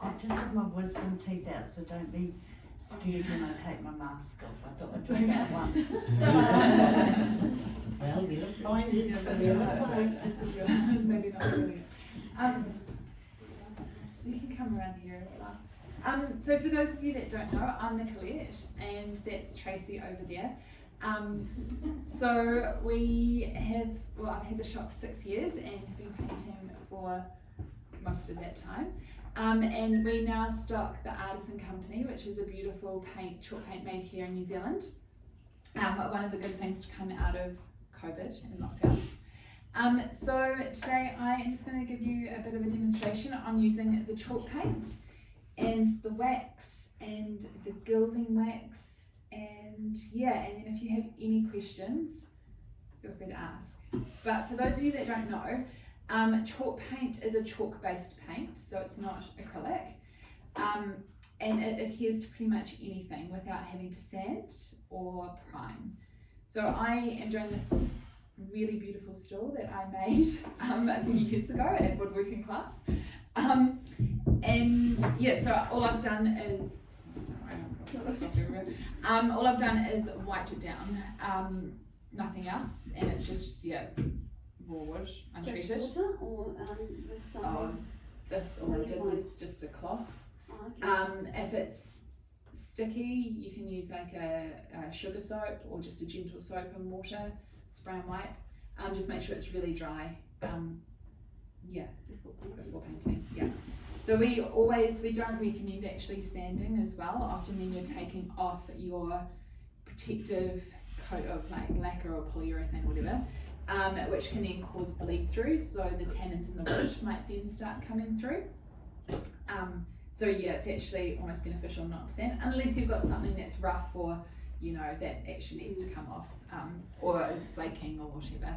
I've just got my wisdom teeth out, so don't be scared when I take my mask off. I thought I'd just say it once. Well, you look fine. You look fine. Maybe not doing it. You can come around here as well. So for those of you that don't know, I'm Nicolette and that's Tracy over there. So I've had the shop for 6 years and have been painting for most of that time. And we now stock the Artisan Company, which is a beautiful chalk paint made here in New Zealand. One of the good things to come out of COVID and lockdown. So today I am just going to give you a bit of a demonstration on using the chalk paint and the wax and the gilding wax, and then if you have any questions, feel free to ask. But for those of you that don't know, chalk paint is a chalk-based paint, so it's not acrylic, and it adheres to pretty much anything without having to sand or prime. So I am doing this really beautiful stool that I made a few years ago at woodworking class, so all I've done is wiped it down, nothing else, and it's just raw wood, untreated. Just water or This all I did was just a cloth. Oh, okay. If it's sticky, you can use like a sugar soap or just a gentle soap and water, spray and wipe. Just make sure it's really dry. Before painting. Yeah. So we don't recommend actually sanding as well. Often then you're taking off your protective coat of like lacquer or polyurethane, whatever, which can then cause bleed through. So the tannins in the wood might then start coming through. It's actually almost beneficial not to sand unless you've got something that's rough or that actually needs to come off, or is flaking or whatever.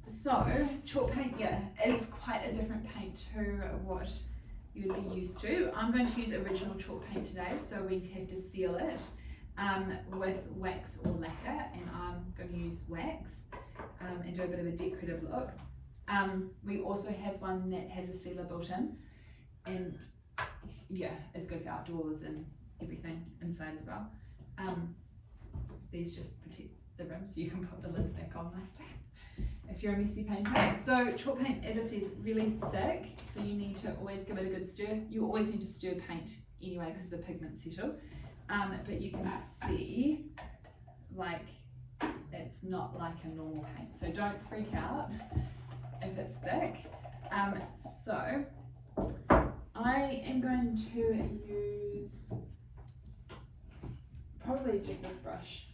So chalk paint is quite a different paint to what you'd be used to. I'm going to use original chalk paint today, so we have to seal it with wax or lacquer, and I'm going to use wax and do a bit of a decorative look. We also have one that has a sealer built in, and it's good for outdoors and everything inside as well. These just protect the rim so you can put the lids back on nicely if you're a messy painter. So chalk paint, as I said, really thick, so you need to always give it a good stir. You always need to stir paint anyway because the pigments settle, but you can see it's not like a normal paint, so don't freak out if it's thick. So I am going to use probably just this brush,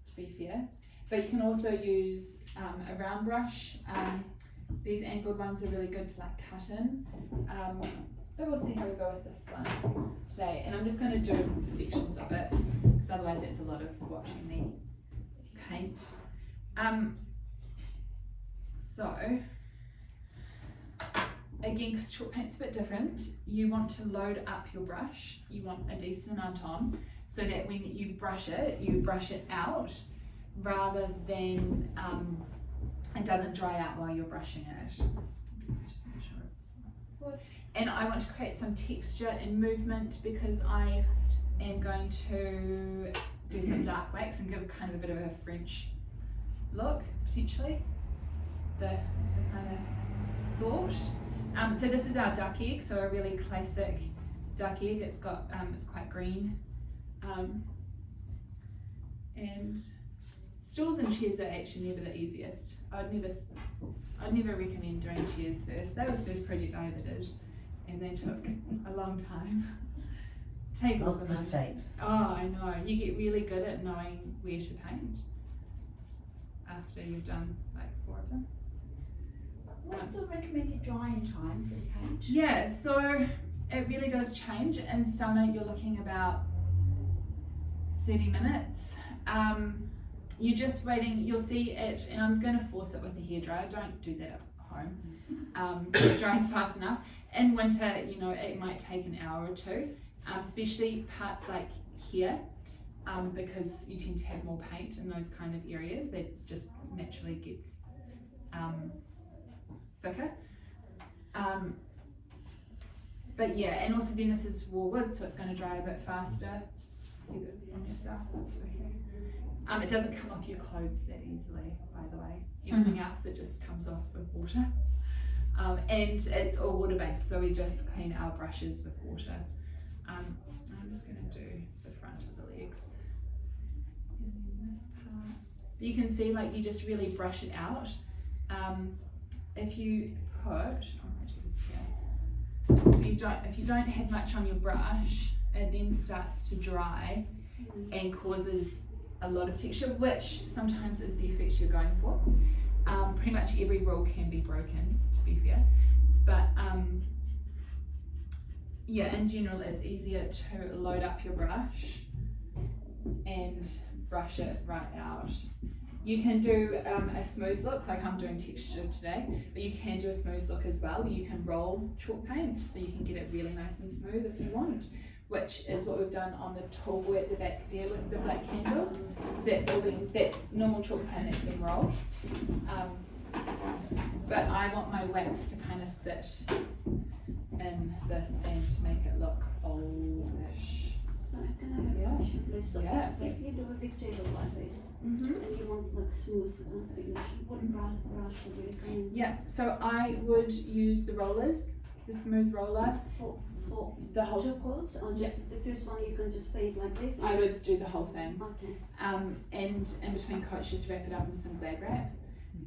to be fair, but you can also use a round brush. These angled ones are really good to cut in. So we'll see how we go with this one today, and I'm just going to do sections of it because otherwise it's a lot of watching me paint. So again, because chalk paint's a bit different, you want to load up your brush. You want a decent amount on, so that when you brush it out rather than it doesn't dry out while you're brushing it. Just make sure it's forward. And I want to create some texture and movement because I am going to do some dark wax and give kind of a bit of a French look, potentially. The kind of thought. So this is our duck egg, so a really classic duck egg. It's quite green. And stools and chairs are actually never the easiest. I'd never recommend doing chairs first. That was the first project I ever did, and they took a long time. Tables Lots of tapes. Oh, I know. You get really good at knowing where to paint after you've done 4 of them. What's the recommended drying time for the paint? Yeah, so it really does change. In summer, you're looking about 30 minutes. You're just waiting, you'll see it, and I'm going to force it with a hairdryer. Don't do that at home. It dries fast enough. In winter, it might take an hour or two, especially parts like here, because you tend to have more paint in those kind of areas that just naturally gets thicker. But yeah, and also then this is raw wood, so it's going to dry a bit faster. Leave it on yourself. Okay. It doesn't come off your clothes that easily, by the way. Everything else, it just comes off with water. And it's all water based, so we just clean our brushes with water. I'm just going to do the front of the legs. And then this part. But you can see, like, you just really brush it out. If you put, I'm going to do this here. So if you don't have much on your brush, it then starts to dry and causes a lot of texture, which sometimes is the effect you're going for. Pretty much every rule can be broken, to be fair, but yeah, in general it's easier to load up your brush and brush it right out. You can do a smooth look, like I'm doing texture today, but you can do a smooth look as well. You can roll chalk paint, so you can get it really nice and smooth if you want, which is what we've done on the tall boy at the back there with the black candles. So that's normal chalk paint that's been rolled. But I want my wax to kind of sit in this and make it look oldish. So can I have a question, please? So Yeah. if you do a big table like this, and you want like smooth finish, what brush would you recommend? Yeah, so I would use the rollers, the smooth roller. For The whole. two coats, or just the first one you can just paint like this? I would do the whole thing. Okay. And in between coats, just wrap it up in some glad wrap.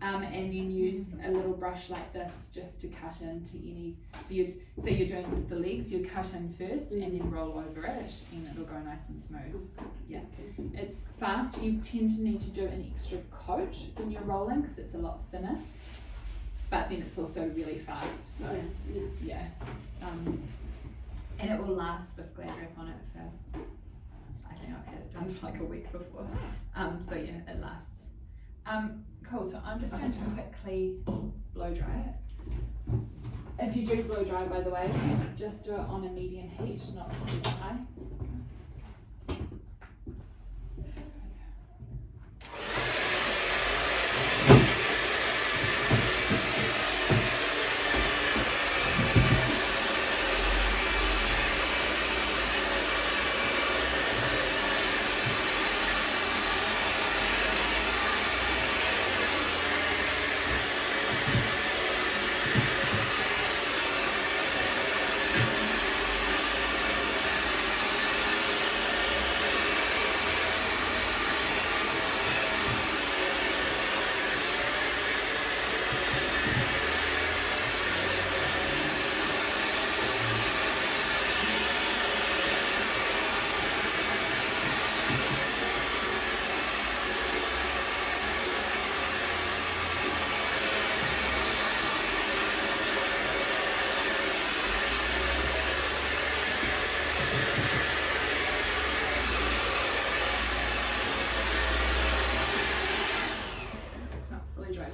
And then use a little brush like this just to cut into any. So you'd say you're doing the legs, you'd cut in first and then roll over it, and it'll go nice and smooth. Yeah, it's fast. You tend to need to do an extra coat when you're rolling because it's a lot thinner. But then it's also really fast. So yeah. And it will last with glad wrap on it for, I think I've had it done for like a week before. So yeah, it lasts. Cool, so I'm just going to quickly blow dry it. If you do blow dry, by the way, just do it on a medium heat, not super high.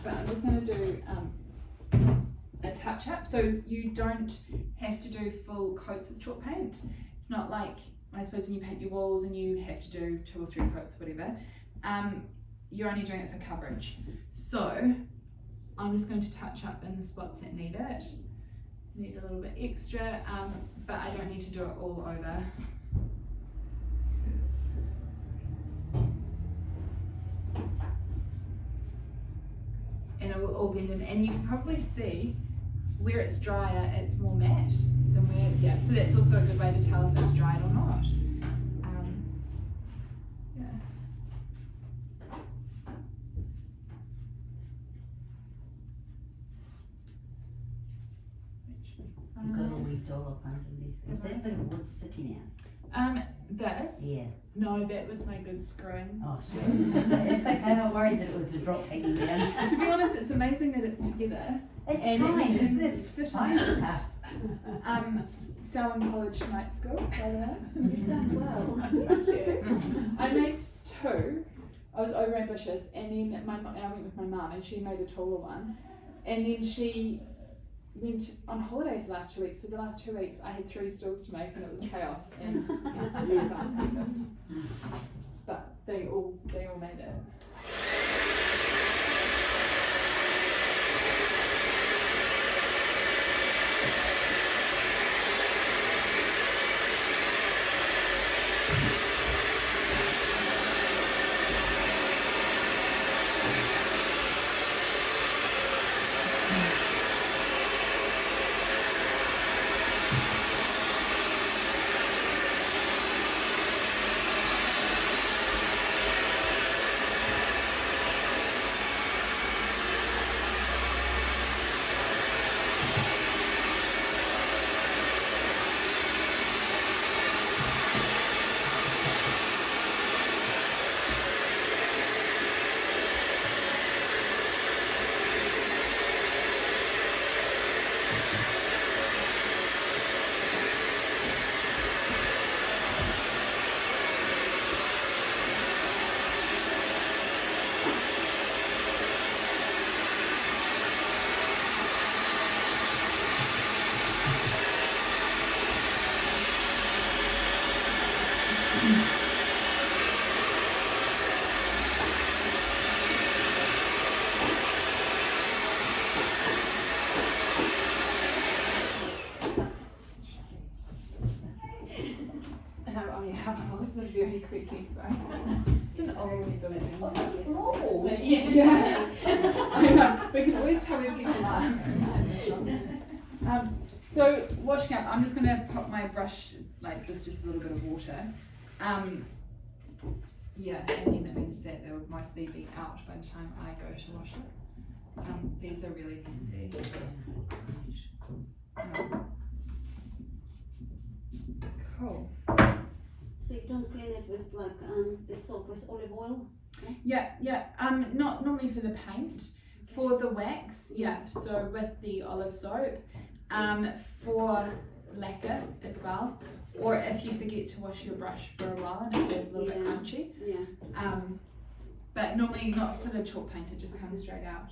But I'm just going to do a touch up. So you don't have to do full coats with chalk paint. It's not like, I suppose, when you paint your walls and you have to do 2 or 3 coats, whatever. You're only doing it for coverage. So I'm just going to touch up in the spots that need it. Need a little bit extra, but I don't need to do it all over. And it will all blend in, and you can probably see where it's drier, it's more matte than where, yeah, so that's also a good way to tell if it's dried or not. Yeah. You've got a wee dollop underneath. Is that a bit of wood sticking out? This? Yeah. No, that was my good screwing. Oh, sorry. It's okay. It's okay. I'm worried that it was a drop hanging down. To be honest, it's amazing that it's together. It's And fine. you can It's sit fine. on it. Selwyn College night school, by the way. You've done well. Thank you. I made 2. I was over ambitious, and then I went with my mum, and she made a taller one, and then she went on holiday for the last 2 weeks. So the last 2 weeks, I had 3 stools to make, and it was chaos. And yes, these aren't perfect, but they all made it. Oh yeah, I've also very quickly, sorry. It's an old building. Oh, Yeah. I know. We can always tell where people are. So washing up, I'm just going to pop my brush, like just a little bit of water. Yeah, and then that means that they will mostly be out by the time I go to wash it. These are really handy. Cool. So you don't clean it with like the soap with olive oil? Yeah. Not normally for the paint. For the wax, yeah. So with the olive soap. For lacquer as well. Or if you forget to wash your brush for a while and it feels a little bit crunchy. Yeah. But normally not for the chalk paint, it just comes straight out.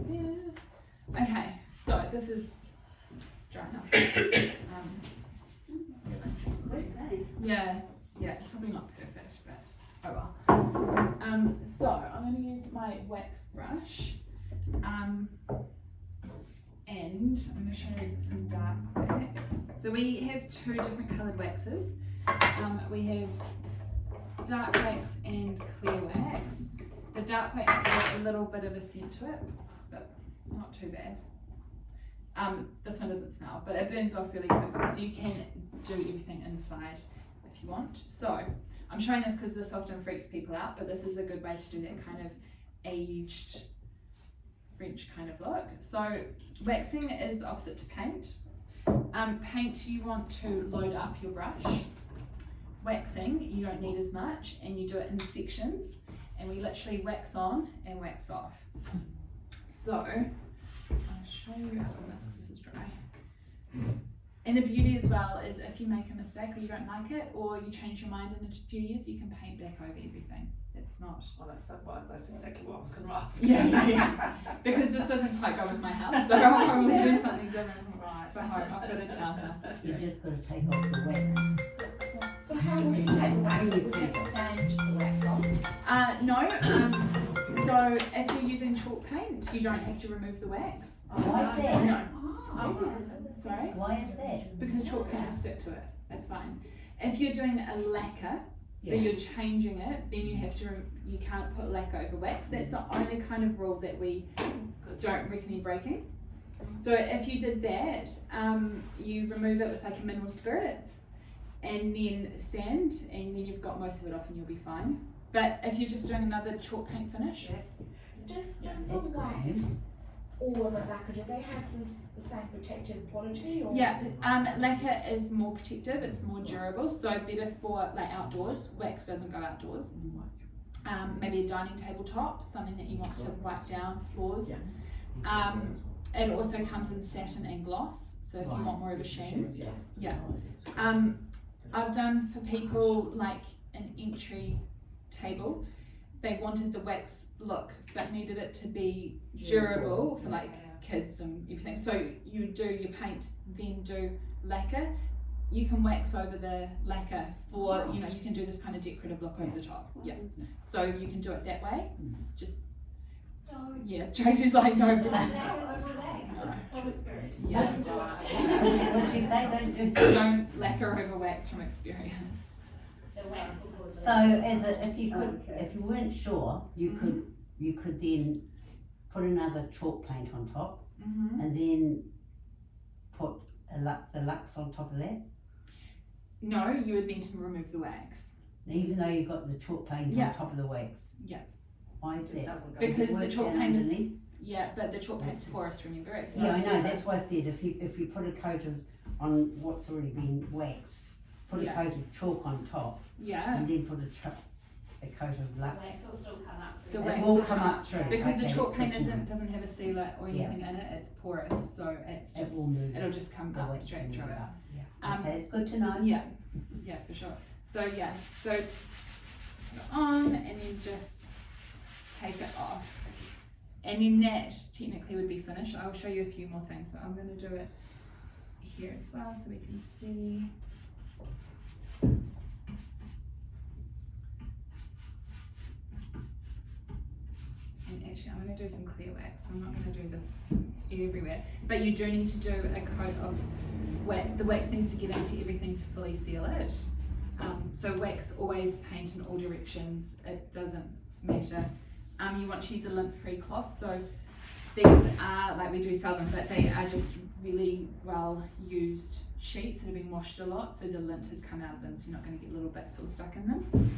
Yeah. Okay, so this is dry enough. Okay. Yeah, it's probably not perfect, but oh well. So I'm going to use my wax brush, and I'm going to show you some dark wax. So we have two different coloured waxes. We have dark wax and clear wax. The dark wax has a little bit of a scent to it, but not too bad. This one doesn't smell, but it burns off really quickly, so you can do everything inside if you want. So I'm showing this because this often freaks people out, but this is a good way to do that kind of aged French kind of look. So waxing is the opposite to paint. Paint, you want to load up your brush. Waxing, you don't need as much, and you do it in sections, and we literally wax on and wax off. So I'll show you on this because this is dry. And the beauty as well is if you make a mistake or you don't like it or you change your mind in a few years, you can paint back over everything. It's not. Well, that's exactly what I was going to ask. Yeah. Because this doesn't quite go with my house, so I'll probably do something different for home. I've got a townhouse. you just gotta take off the wax. So how would you take the wax? Would you take the sand the wax off? No. So if you're using chalk paint, you don't have to remove the wax. Why is that? No. Oh, Sorry? Why is that? Because chalk paint will stick to it. That's fine. If you're doing a lacquer, so Yeah. you're changing it, then you have to. You can't put lacquer over wax. That's the only kind of rule that we don't recommend breaking. So if you did that, you remove it with like a mineral spirits, and then sand, and then you've got most of it off, and you'll be fine. But if you're just doing another chalk paint finish, Does the wax or the lacquer, do they have the same protective quality? Or? yeah, lacquer is more protective. It's more durable, so better for like outdoors. Wax doesn't go outdoors. Maybe a dining table top, something that you want to wipe down floors. It also comes in satin and gloss, so if you want more of a sheen. Yeah. I've done for people like an entry table, they wanted the wax look but needed it to be durable for like kids and everything. So you do your paint, then do lacquer. You can wax over the lacquer for, you know, you can do this kind of decorative look over the top. Yeah. So you can do it that way. Just yeah, Tracy's like no. Yeah. What you say, don't do? Don't lacquer over wax from experience. So as a, if you weren't sure, you could then put another chalk paint on top, Mm-hmm. and then put the lux on top of that. No, you would need to remove the wax. Even though you've got the chalk paint Yeah. on top of the wax. Yeah. Why is that? Doesn't go. Because Does it the work chalk down paint is underneath? yeah, but the chalk paint's porous. Remember, it's Yeah, not I know. solid. That's why I said if you put a coat of on what's already been waxed, put a Yeah. coat of chalk on top, Yeah. and then put a coat of Lux. will still come up The It wax will will come up through. because the Okay, chalk paint good to know. doesn't have a sealer or anything in it. It's porous, so it's It just will move. it'll just come The up wax straight will through move it. up, yeah. Um, Okay, it's good to know. Yeah, yeah, for sure. So yeah, so put it on and then just take it off. And then that technically would be finished. I'll show you a few more things, but I'm going to do it here as well so we can see. And actually I'm going to do some clear wax, so I'm not going to do this everywhere. But you do need to do a coat of wax. The wax needs to get into everything to fully seal it. So wax always paint in all directions, it doesn't matter. You want to use a lint-free cloth, so these are, like we do sell them, but they are just really well used sheets that have been washed a lot, so the lint has come out of them, so you're not going to get little bits all stuck in them.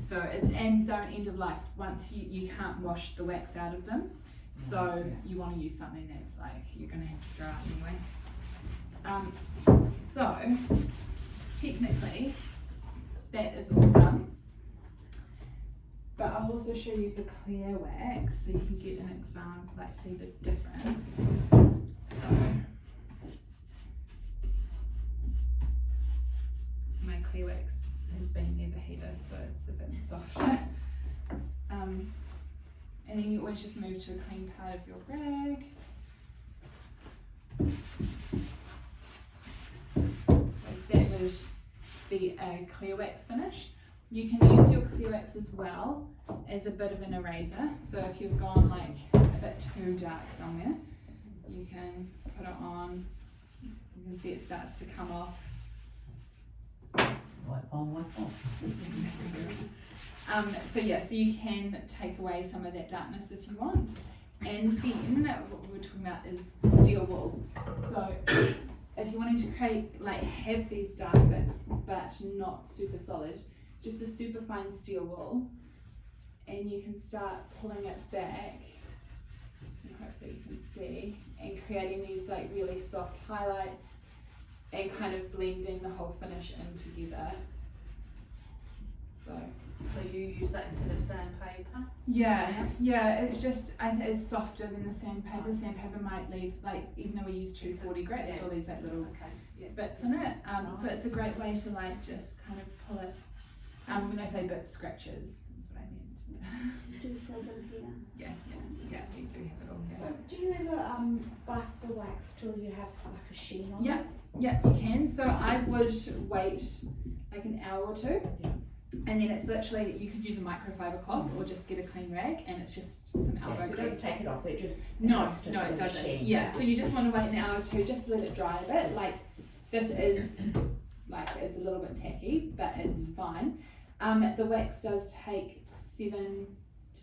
So it's, and they're an end of life. Once you can't wash the wax out of them, so you want to use something that's like you're going to have to throw out anyway. So technically that is all done, but I'll also show you the clear wax so you can get an example, like see the difference. So my clear wax has been never heated, so it's a bit softer. And then you always just move to a clean part of your rag. So that would be a clear wax finish. You can use your clear wax as well as a bit of an eraser. So if you've gone like a bit too dark somewhere, you can put it on. You can see it starts to come off. Wipe on, wipe off. So yeah, so you can take away some of that darkness if you want. And then what we're talking about is steel wool. So if you're wanting to create, like have these dark bits but not super solid, just a super fine steel wool, and you can start pulling it back, and hopefully you can see, and creating these like really soft highlights and kind of blending the whole finish in together. So you use that instead of sandpaper? Yeah, it's just, it's softer than the sandpaper. Sandpaper might leave, like, even though we use 240 grit, it still leaves that little bits in it. So it's a great way to like just kind of pull it. When I say bits, scratches is what I meant. Do sell them here. Yeah, we do have it all here. Do you ever buff the wax till you have like a sheen on it? Yeah, you can. So I would wait like an hour or two. And then it's literally, you could use a microfiber cloth or just get a clean rag, and it's just some elbow So it grease. doesn't take it off, it just No, helps to it put a doesn't. sheen. Yeah, so you just want to wait an hour or two, just let it dry a bit. Like this is, like it's a little bit tacky, but it's fine. The wax does take 7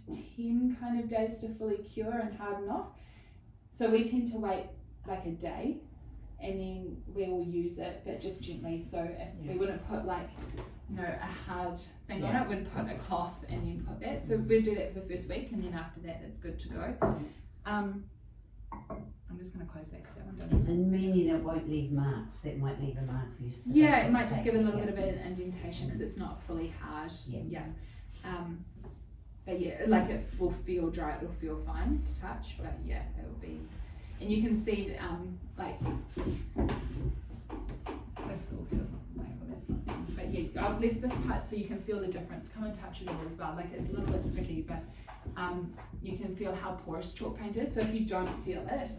to 10 kind of days to fully cure and harden off. So we tend to wait like a day, and then we will use it, but just gently. So if we wouldn't put like, you know, a hard thing on it, we'd put a cloth and then put that. So we'd do that for the first week, and then after that it's good to go. I'm just going to close that because that one doesn't. And meaning it won't leave marks, that might leave a mark for you. So Yeah, that's it might what just they- give it a little bit of an indentation because it's not fully hard. Yeah. But yeah, like it will feel dry, it'll feel fine to touch, but yeah, it will be. And you can see, like, this all feels like, well, that's not done. But yeah, I've left this part so you can feel the difference. Come and touch it all as well. Like it's a little bit sticky, but you can feel how porous chalk paint is. So if you don't seal it,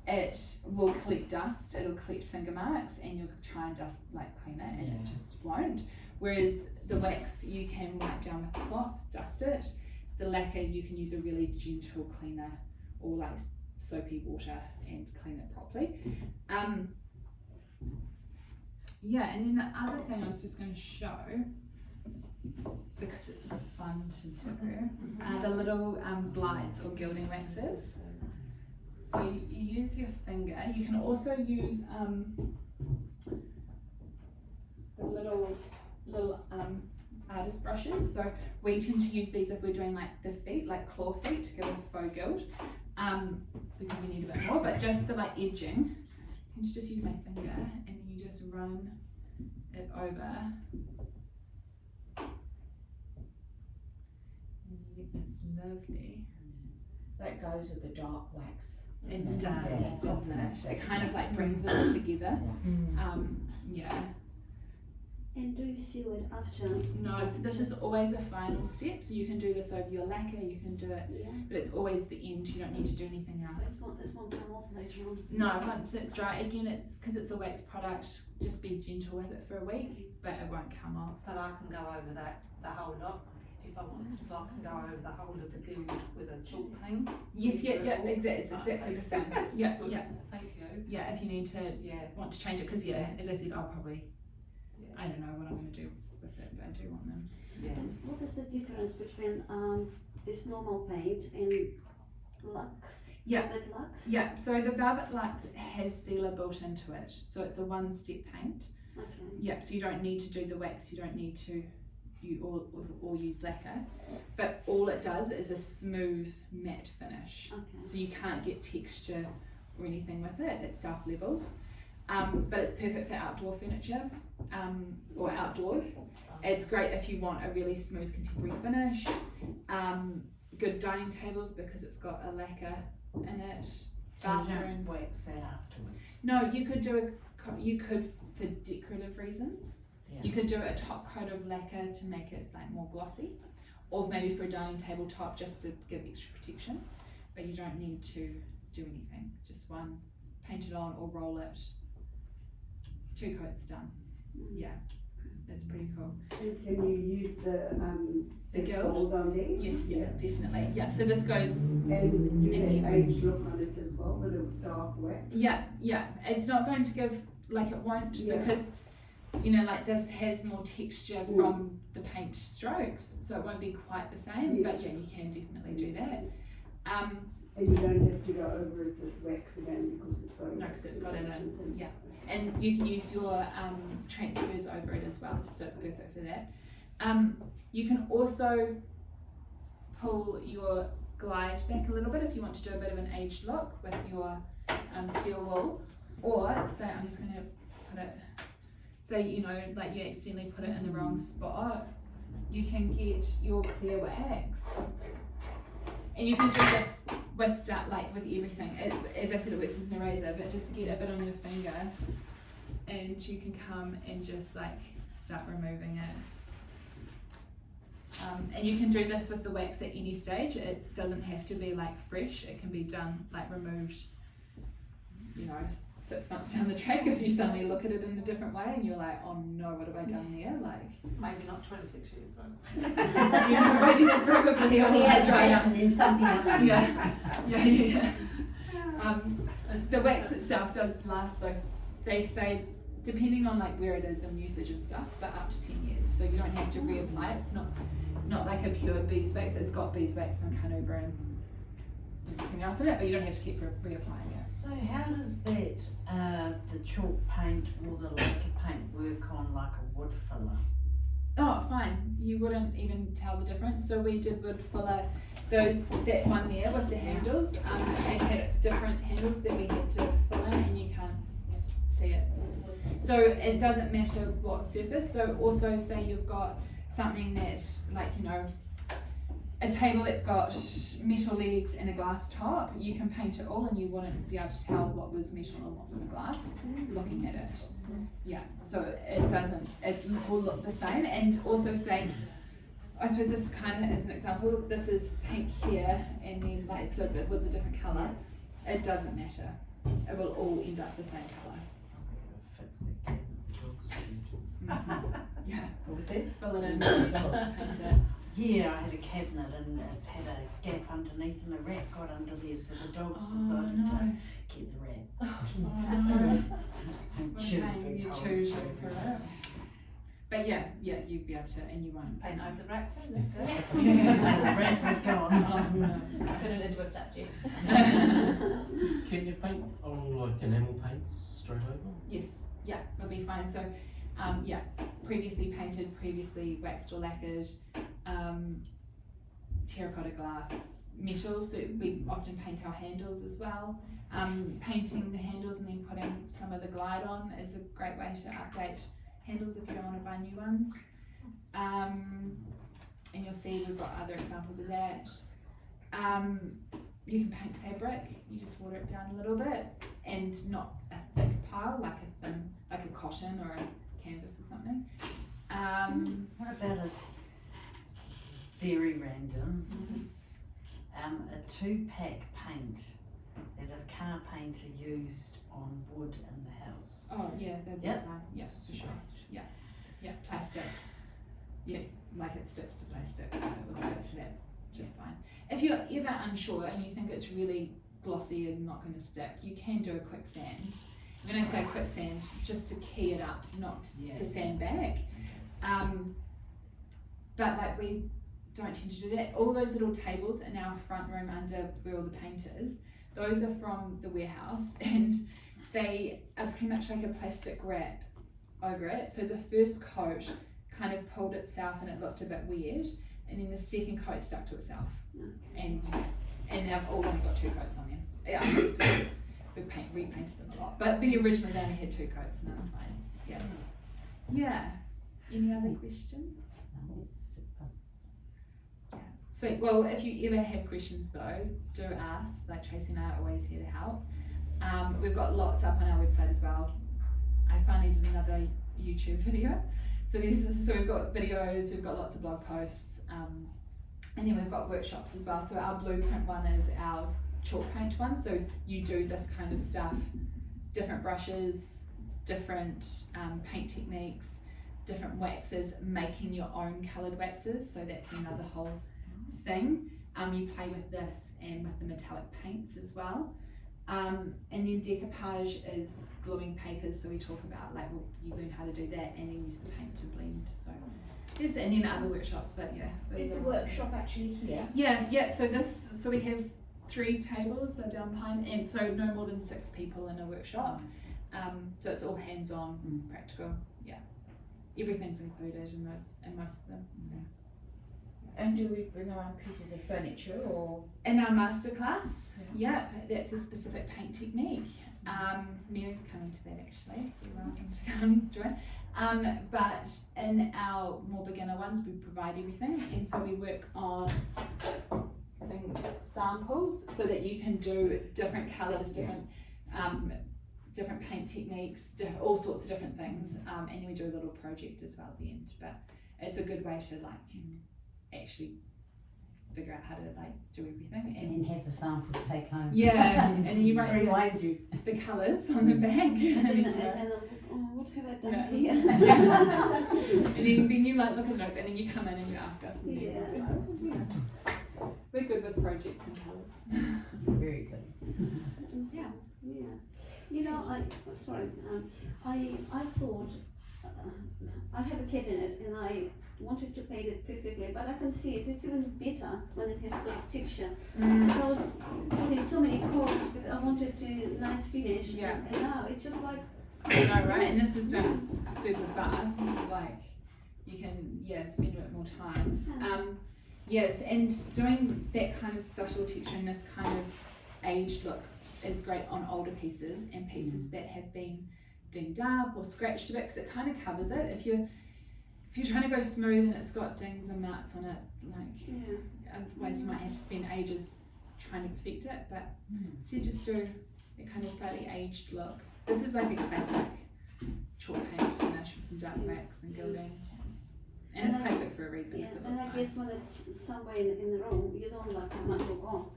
it will collect dust, it'll collect finger marks, and you'll try and clean it, and it just won't. Whereas the wax, you can wipe down with a cloth, dust it. The lacquer, you can use a really gentle cleaner or like soapy water and clean it properly. Yeah, and then the other thing I was just going to show, because it's fun to do, are the little glides or gilding waxes. So you use your finger. You can also use the little artist brushes. So we tend to use these if we're doing like the feet, like claw feet, to give it a faux gild, because you need a bit more. But just for like edging, you can just use my finger and you just run it over It's lovely. That goes with the dark wax. It doesn't does, Yeah. doesn't it? It kind of like brings it all together. Yeah. And do you seal it after? No, so this is always a final step. So you can do this over your lacquer, you can do it, Yeah. but it's always the end. You don't need to do anything else. So it won't come off later on. No, once it's dry, again, it's because it's a wax product. Just be gentle with it for a week, but it won't come off. But I can go over that, the whole lot, if I wanted to, I can go over the whole of the gild with a chalk paint. Yes, yeah, it's exactly the same. Yeah, yeah, Thank you. yeah. If you need to, want to change it, because as I said, I'll probably, I don't know what I'm going to do with it, but I do want them. Yeah. And what is the difference between this normal paint and Lux? Yeah. Velvet Lux? Yeah, so the Velvet Lux has sealer built into it, so it's a one-step paint. Okay. Yeah, so you don't need to do the wax, you don't need to or use lacquer, but all it does is a smooth matte finish. Okay. So you can't get texture or anything with it, it self-levels. But it's perfect for outdoor furniture or outdoors. It's great if you want a really smooth contemporary finish. Good dining tables because it's got a lacquer in it. So you don't Bathrooms. wax that afterwards. No, you could for decorative reasons. Yeah. You could do a top coat of lacquer to make it like more glossy, or maybe for a dining table top just to give extra protection. But you don't need to do anything. Just one, paint it on or roll it. 2 coats done. Yeah, that's pretty cool. And can you use the gild? gold on there? Yes, yeah, definitely. Yeah, so this goes. And do And that age look on it as well with a dark wax? Yeah, yeah. It's not going to give it won't Yeah. because like this has more texture from the paint strokes, so it won't be quite the same. Yeah. But yeah, you can definitely do that. And you don't have to go over it with wax again because it's got a No, wax 'cause it's got it in, and- yeah. And you can use your transfers over it as well, so it's perfect for that. You can also pull your glide back a little bit if you want to do a bit of an aged look with your steel wool, or say I'm just going to put it, say you accidentally put it in the wrong spot, you can get your clear wax, and you can do this with everything. As I said, it works as an eraser, but just get a bit on your finger, and you can come and just start removing it. And you can do this with the wax at any stage. It doesn't have to be fresh. It can be done removed, 6 months down the track if you suddenly look at it in a different way and you're like, oh no, what have I done there? Maybe not 26 years though. I think that's probably all Yeah, I dry up and then something else. Yeah. The wax itself does last though. They say, depending on where it is and usage and stuff, but up to 10 years. So you don't have to reapply. It's not like a pure beeswax. It's got beeswax and carnauba and everything else in it, but you don't have to keep reapplying it. So how does that, the chalk paint or the lacquer paint work on a wood filler? Oh, fine. You wouldn't even tell the difference. So we did wood filler, that one there with the handles. It had different handles that we had to fill in, and you can't see it. So it doesn't matter what surface. So also say you've got something that a table that's got metal legs and a glass top, you can paint it all and you wouldn't be able to tell what was metal and what was glass looking at it. Yeah, so it will look the same. And also say, I suppose this kind of is an example, this is pink here and then so if it was a different colour, it doesn't matter. It will all end up the same colour. Fix the cat with the dog's food. Yeah, fill it in, paint it. Yeah, I had a cabinet and it had a gap underneath and the rat got under there, so the dogs decided to get the rat. And chewed a big You hole choose straight for through. it. But yeah, you'd be able to, and you won't Paint over the rat too. The rat was gone. Turn it into a statue. Can you paint on enamel paints straight over? Yes, yeah, it'll be fine. So, previously painted, previously waxed or lacquered, terracotta glass, metal. So we often paint our handles as well. Painting the handles and then putting some of the glide on is a great way to update handles if you don't want to buy new ones. and you'll see we've got other examples of that. You can paint fabric, you just water it down a little bit, and not a thick pile like a cotton or a canvas or something. What about it's very random, a 2-pack paint that a car painter used on wood in the house? Oh yeah, that'd be Yep. fine. Yeah, for sure. Yeah, plastic. Yeah, like it sticks to plastic, so it will stick to that just fine. If you're ever unsure and you think it's really glossy and not going to stick, you can do a quick sand. When I say quick sand, just to key it up, not to sand back. But like we don't tend to do that. All those little tables in our front room under where all the paint is, those are from the warehouse, and they are pretty much like a plastic wrap over it. So the first coat kind of pulled itself and it looked a bit weird, and then the second coat stuck to itself. And they've all only got 2 coats on them. Yeah, we repainted them a lot, but originally they only had 2 coats, and I'm fine. Yeah. Any other questions? No, it's super. Sweet. Well, if you ever have questions though, do ask. Like Tracy and I are always here to help. We've got lots up on our website as well. I finally did another YouTube video. So we've got videos, we've got lots of blog posts, and then we've got workshops as well. So our blueprint one is our chalk paint one. So you do this kind of stuff, different brushes, different paint techniques, different waxes, making your own coloured waxes. So that's another whole thing. You play with this and with the metallic paints as well. And then decoupage is gluing papers, so we talk about like, well, you learn how to do that and then use the paint to blend. So yes, and then other workshops, but yeah. Is the workshop actually here? Yeah, so we have 3 tables, so down Pine, and so no more than 6 people in a workshop. So it's all hands-on, practical, everything's included in most of them. And do we bring our own pieces of furniture or? In our masterclass, that's a specific paint technique. Mary's coming to that actually, so you're welcome to come and join. But in our more beginner ones, we provide everything, and so we work on samples so that you can do different colours, different paint techniques, all sorts of different things, and then we do a little project as well at the end. But it's a good way to like actually figure out how to like do everything And then have the sample to take home. and then you write Rewind you. the colours on the back And what have I done here? and then you like look at the notes and then you come in and you ask us and we're good with projects and colours. Very good. Yeah. You know, I thought I have a cabinet and I wanted to paint it perfectly, but I can see it's even better when it has some texture. So I was putting so many coats, but I wanted a nice finish. And now it's just like. I know, right? And this was done super fast. Like you can spend a bit more time. Yes, and doing that kind of subtle texture and this kind of aged look is great on older pieces and pieces that have been dinged up or scratched a bit, because it kind of covers it. If you're trying to go smooth and it's got dings and marks on it, otherwise you might have to spend ages trying to perfect it, but instead just do a kind of slightly aged look. This is like a classic chalk paint finish with some dark wax and gilding. And it's classic for a reason. And I guess when it's somewhere in the room, you don't like how much will go.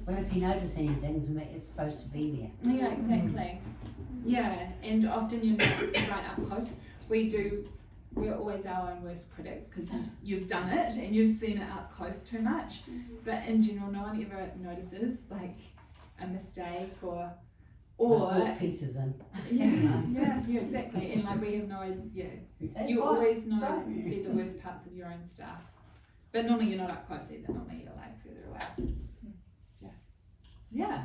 Well, if you notice any dings, it's supposed to be there. Yeah, exactly. Yeah, and often you're not right up close. We're always our own worst critics because you've done it and you've seen it up close too much. But in general, no one ever notices like a mistake or pieces in. Yeah, exactly. And like we have no idea. You always see the worst parts of your own stuff. But normally you're not up close either. Normally you're like further away. Yeah.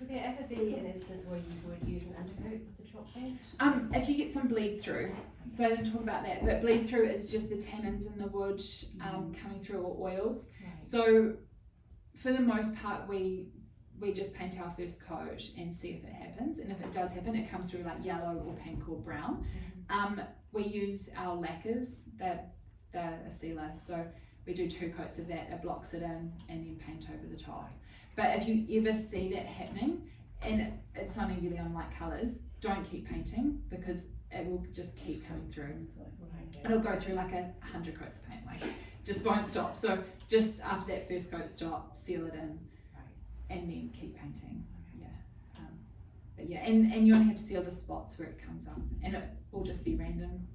Would there ever be an instance where you would use an undercoat with the chalk paint? If you get some bleed through. So I didn't talk about that, but bleed through is just the tannins in the wood coming through, or oils. Right. So for the most part, we just paint our first coat and see if it happens, and if it does happen, it comes through like yellow or pink or brown. We use our lacquers, they're a sealer, so we do 2 coats of that, it blocks it in, and then paint over the top. But if you ever see that happening, and it's only really on light colours, don't keep painting, because it will just keep coming through. It'll go through like 100 coats of paint, like just won't stop. So just after that first coat, stop, seal it in, and then keep painting. Yeah, but yeah, and you only have to seal the spots where it comes up, and it will just be random.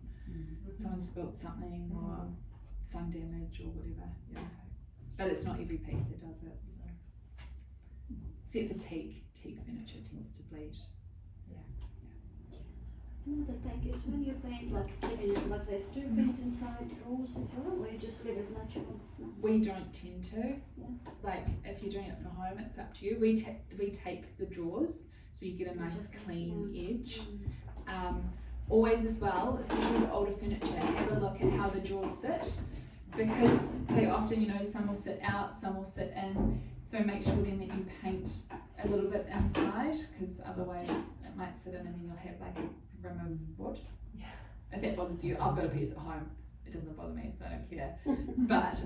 Someone spilt something or sun damage or whatever. Yeah, but it's not every piece that does it. So, except for teak furniture tends to bleed. Another thing is when you paint like cabinet like this, do you paint inside drawers as well, or you just leave it natural? No. We don't tend to. Yeah. Like if you're doing it for home, it's up to you. We tape the drawers so you get a nice clean edge. Always as well, especially with older furniture, have a look at how the drawers sit, because they often, you know, some will sit out, some will sit in. So make sure then that you paint a little bit inside, because otherwise it might sit in and then you'll have like a rim of wood. Yeah. If that bothers you, I've got a piece at home. It doesn't bother me, so I don't care. But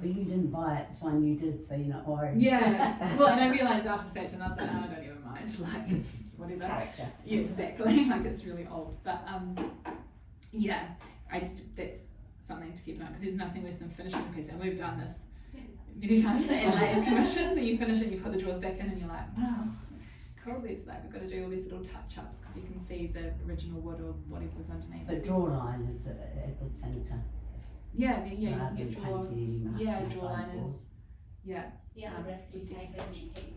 you didn't buy it, it's one you did, so you're not worried. yeah. Well, and I realised after the fact, and I was like, oh, I don't even mind. Like it's whatever. Character. Yeah, exactly. Like it's really old, but yeah, that's something to keep an eye on, because there's nothing worse than finishing a piece, and we've done this many times at layers commissions, and you finish it, you put the drawers back in, and you're like, wow, cool. There's like we've got to do all these little touch-ups because you can see the original wood or whatever was underneath. But draw line is a good centre. Yeah, you Rather can than draw. painting any marks Yeah, on the draw line is. sideboards. Yeah. The other risk you take if you paint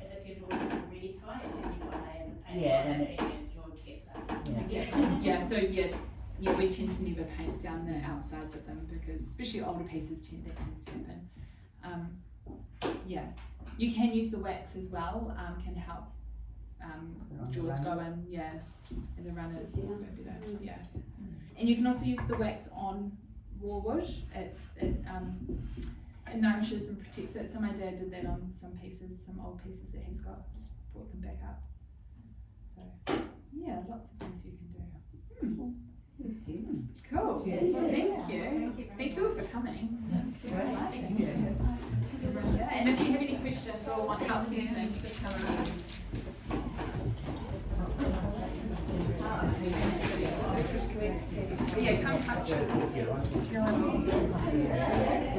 is if your drawers are really tight and you've got layers of paint Yeah, on then it, and your drawers get stuck. Yeah. Yeah. So we tend to never paint down the outsides of them, because especially older pieces tends to happen. Yeah, you can use the wax as well. Can help drawers go in. Yeah, and the runners. Yeah, and you can also use the wax on raw wood. It nourishes and protects it. So my dad did that on some pieces, some old pieces that he's got. Just brought them back up. So yeah, lots of things you can do. Cool. Yeah. Well, thank you. Thank you for coming. That's very exciting. Yeah. And if you have any questions or want help with anything, just come around. Yeah, come touch it.